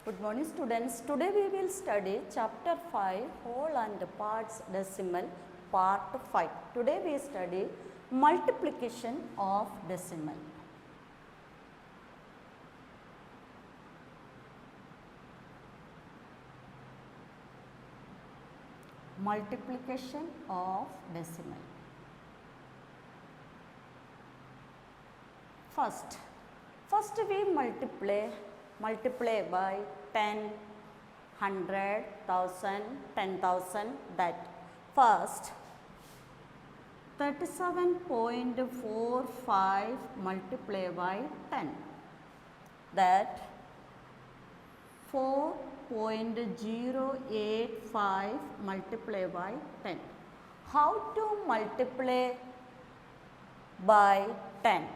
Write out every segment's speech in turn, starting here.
Good morning students. Today we will study chapter 5 whole and parts decimal part 5. Today we study multiplication of decimal. Multiplication of decimal. First we multiply by 10, 100, 1000, 10,000 that. First 37.45 multiply by 10, that 4.085 multiply by 10. How to multiply by 10?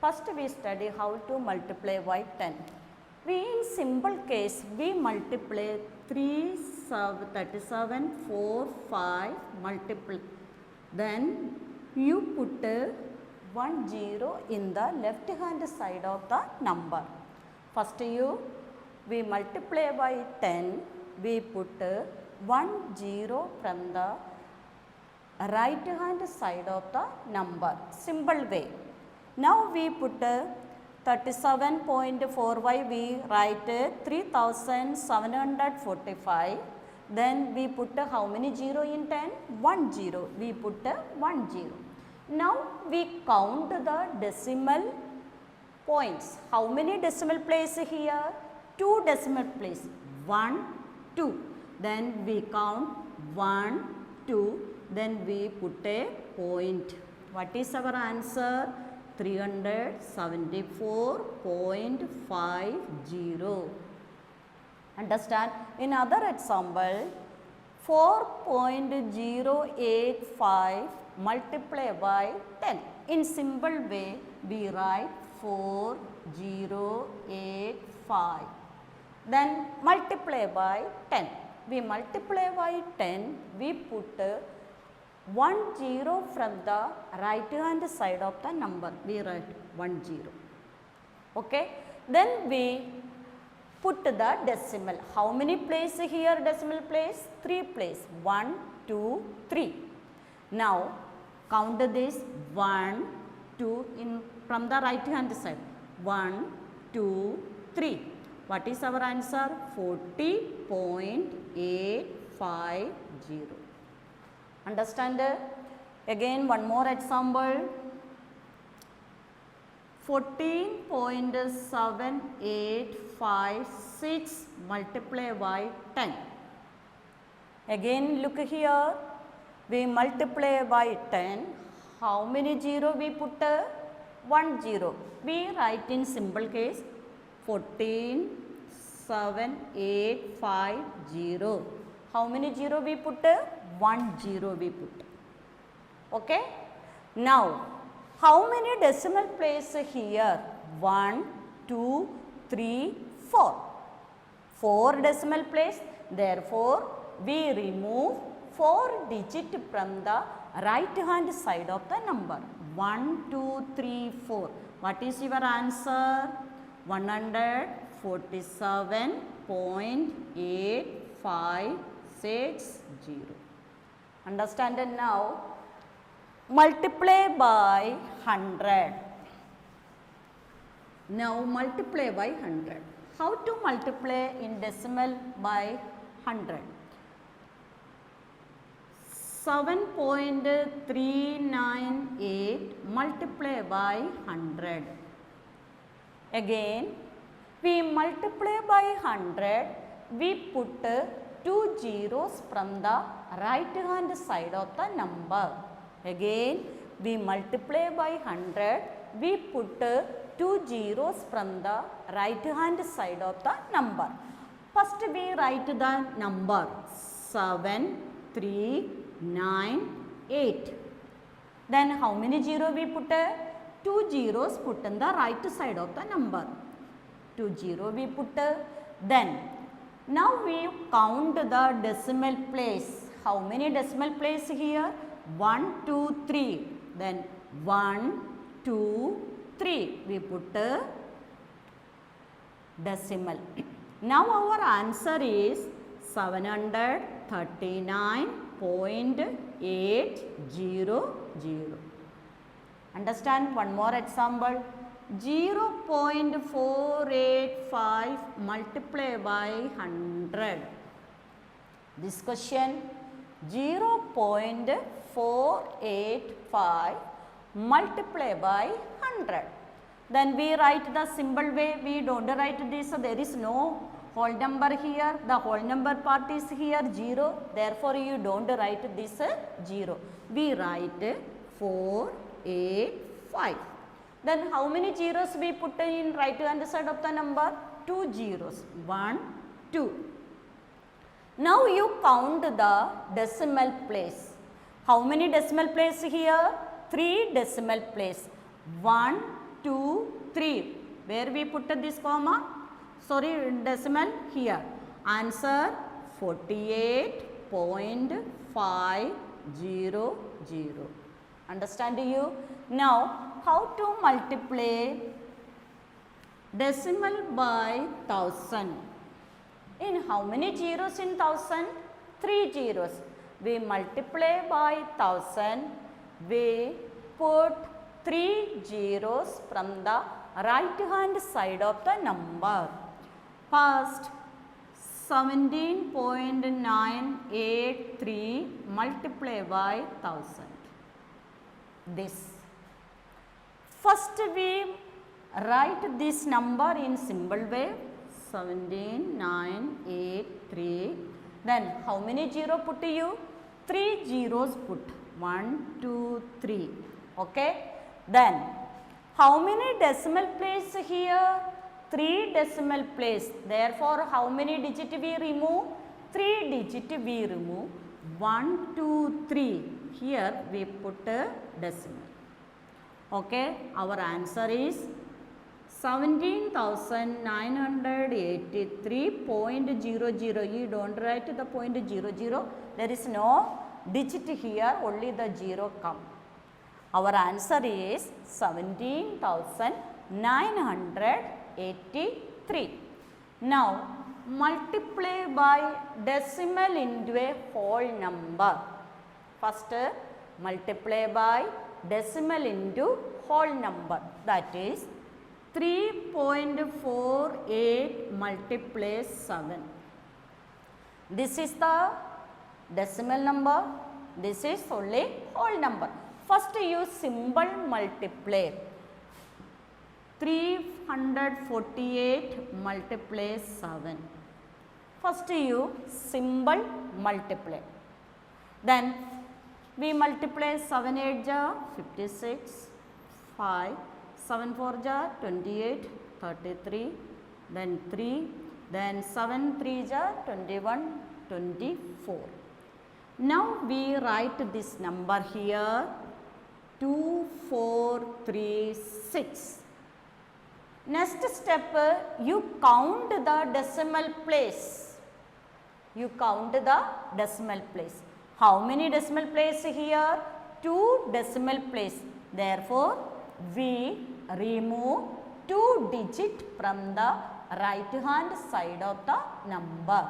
First we study how to multiply by 10. We in simple case we multiply 37.45 multiply. Then you put 1 0 in the left hand side of the number. First we multiply by 10, we put 1 0 from the right hand side of the number. Simple way. Now we put 37.45, we write 3745. Then we put how many 0 in 10? 1 0. We put 1 0. Now we count the decimal points. How many decimal places here? 2 decimal places. 1, 2. Then we count 1, 2. Then we put a point. What is our answer? 374.50. Understand? In other example, 4.085 multiply by 10. In simple way, we write 4085. Then multiply by 10. We multiply by 10, we put 1 0 from the right hand side of the number. We write 1 0. Okay. Then we put the decimal. How many places here decimal place? 3 places. 1, 2, 3. Now count this 1, 2 in from the right hand side. 1, 2, 3. What is our answer? 40.850. Understand? Again one more example. 14.7856 multiply by 10. Again look here. We multiply by 10. How many 0 we put? 1 0. We write in simple case 14.7850. How many 0 we put? 1 0 we put. Okay. Now how many decimal places here? 1, 2, 3, 4. 4 decimal place. Therefore we remove 4 digit from the right hand side of the number. 1, 2, 3, 4. What is your answer? 147.850. Understand it now? Multiply by 100. Now multiply by 100. How to multiply in decimal by 100? 7.398 multiply by 100. Again we multiply by 100, we put 2 zeros from the right hand side of the number. Again we multiply by 100, we put 2 zeros from the right hand side of the number. First we write the number 7398. Then how many 0 we put? 2 zeros put in the right side of the number. 2 0 we put. Then now we count the decimal place. How many decimal place here? 1, 2, 3. Then 1, 2, 3. We put decimal. Now our answer is 739.800. Understand one more example. 0.485 multiplied by 100. This question 0.485 multiplied by 100. Then we write the simple way. We don't write this. So there is no whole number here. The whole number part is here 0. Therefore you don't write this 0. We write 485. Then how many zeros we put in right hand side of the number? 2 zeros. 1, 2. Now you count the decimal place. How many decimal place here? 3 decimal place. 1, 2, 3. Where we put this comma? Sorry, decimal here. Answer 48.500. Understand you? Now, how to multiply decimal by 1000? In how many zeros in 1000? 3 zeros. We multiply by 1000. We put 3 zeros from the right hand side of the number. First, 17.983 multiplied by 1000. This. First we write this number in symbol way 17983. Then how many zero put you? 3 zeros put 1, 2, 3. Okay. Then how many decimal place here? 3 decimal place. Therefore how many digit we remove? 3 digit we remove. 1, 2, 3. Here we put a decimal. Okay, our answer is 17,983.00. You don't write the point 00. There is no digit here, only the 0 come. Our answer is 17,983. Now, multiply by decimal into a whole number. First, multiply by decimal into whole number, that is 3.48 multiplies 7. This is the decimal number, this is only whole number. First use symbol multiply. 348 multiplies 7. First use symbol multiply. Then we multiply 7 8 ja 56, 5, 7 4 ja 28, 33, then 3, then 7 3 ja 21, 24. Now we write this number here 2436. Next step, you count the decimal place. You count the decimal place. How many decimal place here? 2 decimal place. Therefore, we remove 2 digit from the right hand side of the number.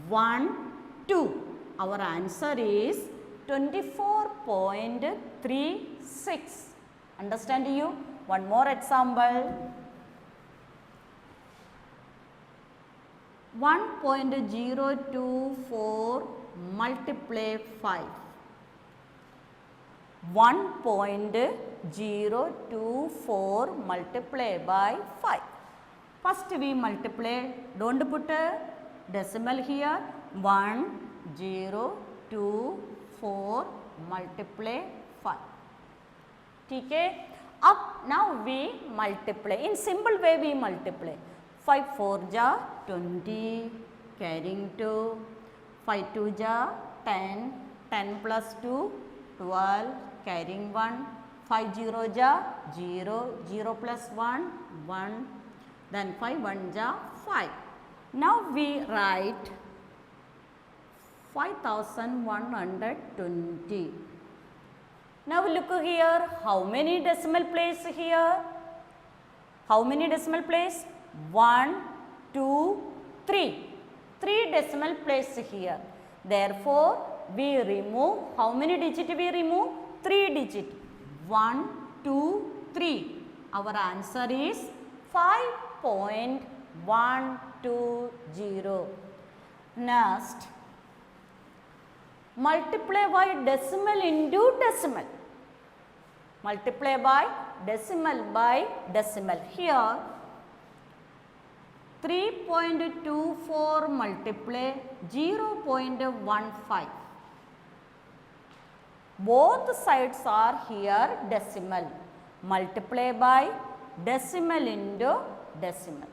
1, 2. Our answer is 24.36. Understand you? One more example. 1.024 multiply 5. 1.024 multiply by 5. First we multiply, don't put a decimal here. 1, 0, 2, 4 multiply 5. Okay? Up now we multiply. In simple way we multiply. 5 4 ja 20, carrying 2. 5 2 ja 10, 10 plus 2, 12, carrying 1. 5 0 ja 0, 0 plus 1, 1. Then 5 1 ja 5. Now we write 5120. Now look here, how many decimal place here? How many decimal place? 1, 2, 3. 3 decimal place here. Therefore, we remove, how many digit we remove? 3 digit. 1, 2, 3. Our answer is 5.120. Next, multiply by decimal into decimal. Multiply by decimal by decimal. Here, 3.24 multiply 0.15. Both sides are here decimal. Multiply by decimal into decimal.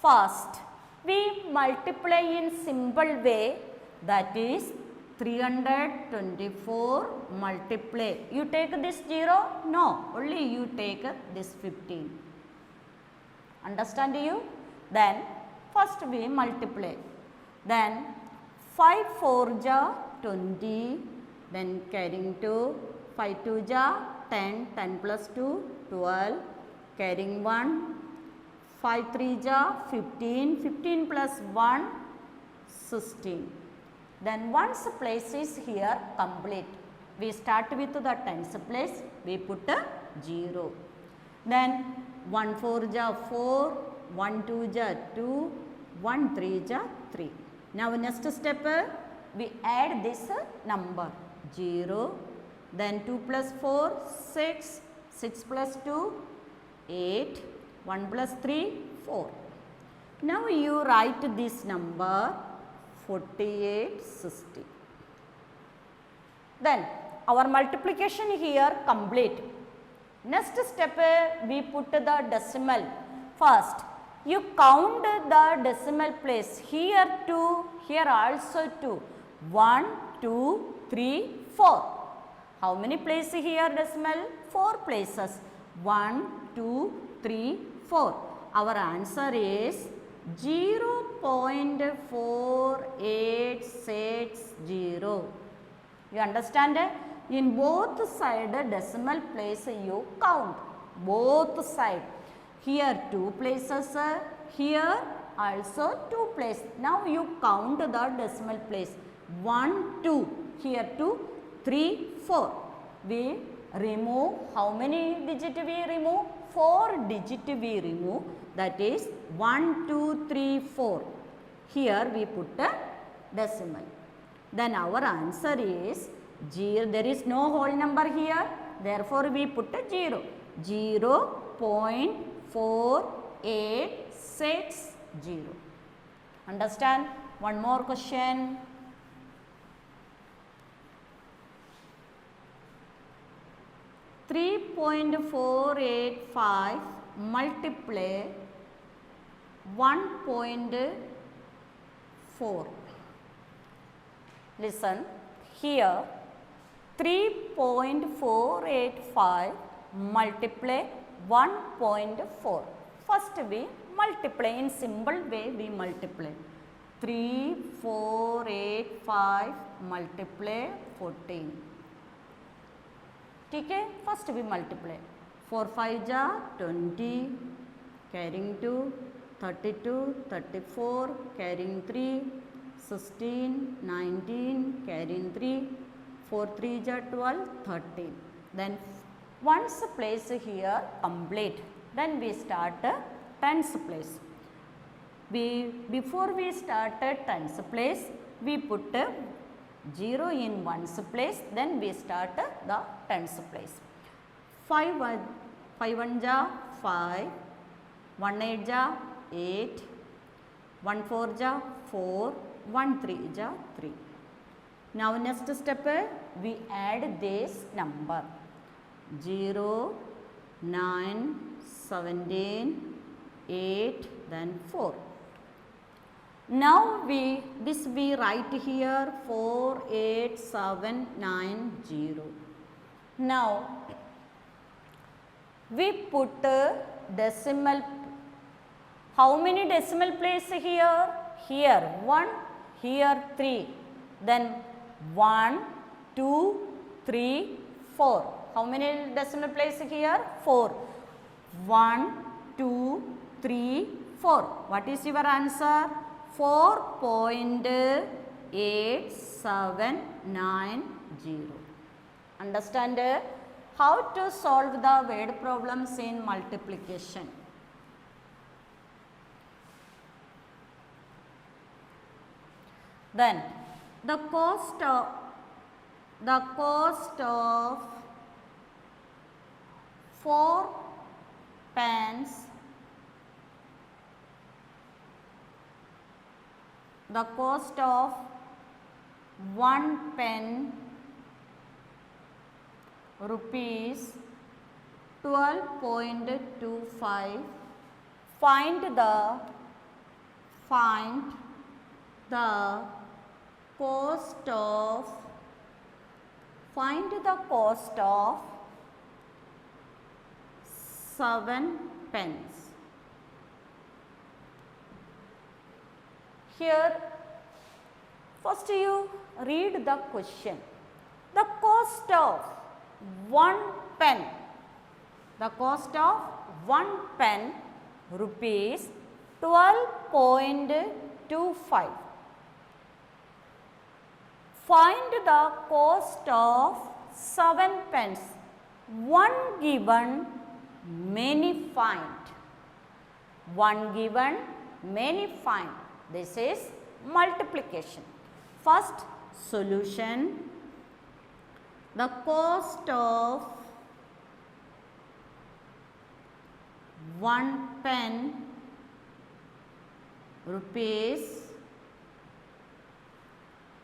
First, we multiply in simple way, that is 324 multiply. You take this 0? No, only you take this 15. Understand you? Then first we multiply. Then 5 4 ja 20. Then carrying 2. 5 2 ja 10. 10 plus 2 12. Carrying 1. 5 3 ja 15. 15 plus 1 16. Then one's place is here complete. We start with the tens place. We put a 0. Then 1 4 ja 4, 1 2 ja 2, 1 3 ja 3. Now next step, we add this number 0, then 2 plus 4, 6, 6 plus 2, 8, 1 plus 3, 4. Now you write this number 4860. Then our multiplication here complete. Next step, we put the decimal. First, you count the decimal place. Here 2, here also 2. 1, 2, 3, 4. How many places here decimal? 4 places. 1, 2, 3, 4. Our answer is 0.4860. You understand? In both side decimal place you count. Both side. Here 2 places, here also 2 places. Now you count the decimal place. 1, 2, here 2, 3, 4. We remove, how many digit we remove? 4 digit we remove. That is 1, 2, 3, 4. Here we put a decimal. Then our answer is 0. There is no whole number here. Therefore, we put a 0. 0.4860. Understand? One more question. (3.485) multiply 1.4. Listen, here 3.485 multiply 1.4. First we multiply in simple way, we multiply. 3485 multiply 14. Okay, first we multiply. 4 5 ja 20, carrying 2, 32, 34, carrying 3, 16, 19, carrying 3, 4 3 ja 12, 13. Then one's place here complete. Then we start tens place. Before we start tens place, we put 0 in one's place, then we start the tens place. 5 1 ja 5, 1 8 ja 8, 1 4 ja 4, 1 3 ja 3. Now next step, we add this number 0, 9, 17, 8, then 4. Now we write here 48790. Now we put decimal. How many decimal place here? Here 1, here 3. Then 1, 2, 3, 4. How many decimal place here? 4. 1, 2, 3, 4. What is your answer? 4.8790. Understand how to solve the word problems in multiplication. Then the cost of 4 pence, the cost of 1 pen rupees 12.25. Find the cost of 7 pence. Here first you read the question. The cost of 1 pen, the cost of 1 pen rupees 12.25. Find the cost of 7 pence. One given, many find. One given, many find. This is multiplication. First solution. The cost of 1 pen rupees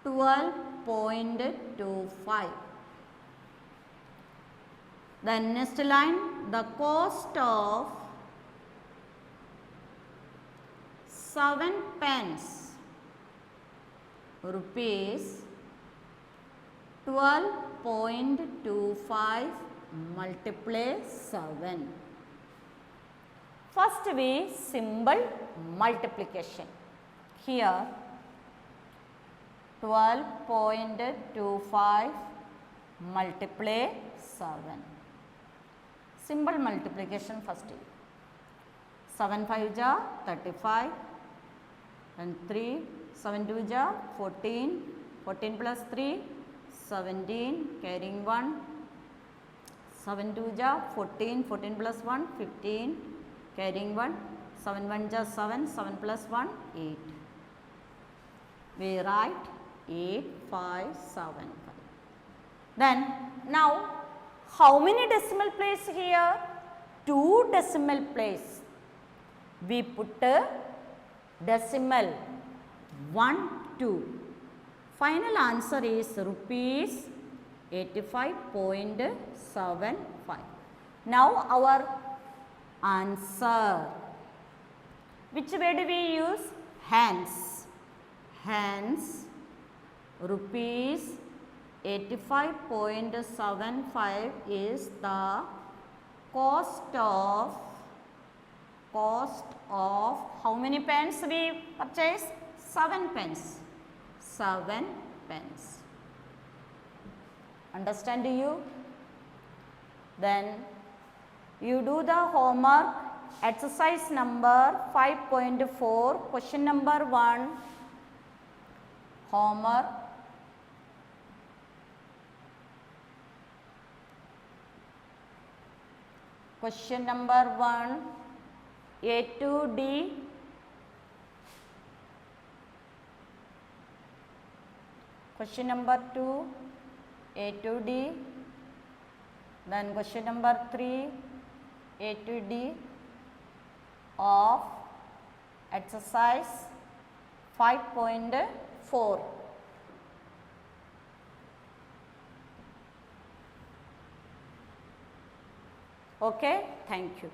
12.25. The next line, the cost of 7 pence rupees 12.25 multiply 7. First we symbol multiplication. Here 12.25 multiply 7. Symbol multiplication first. 7 5 ja 35 and 3, 7 2 ja 14, 14 plus 3 17, carrying 1, 7 2 ja 14, 14 plus 1 15, carrying 1, 7 1 ja 7, 7 plus 1 8. We write 8575. Then now how many decimal place here? 2 decimal place. We put a decimal 1 2. Final answer is rupees 85.75. Now our answer. Which word we use? Hence. Hence rupees 85.75 is the cost of how many pence we purchase? 7 pence. 7 pence. Understand you? Then you do the homework. Exercise number 5.4, question number 1. Homework. Question number 1, A to D. Question number 2, A to D. Then question number 3, A to D of exercise 5.4. Okay, thank you.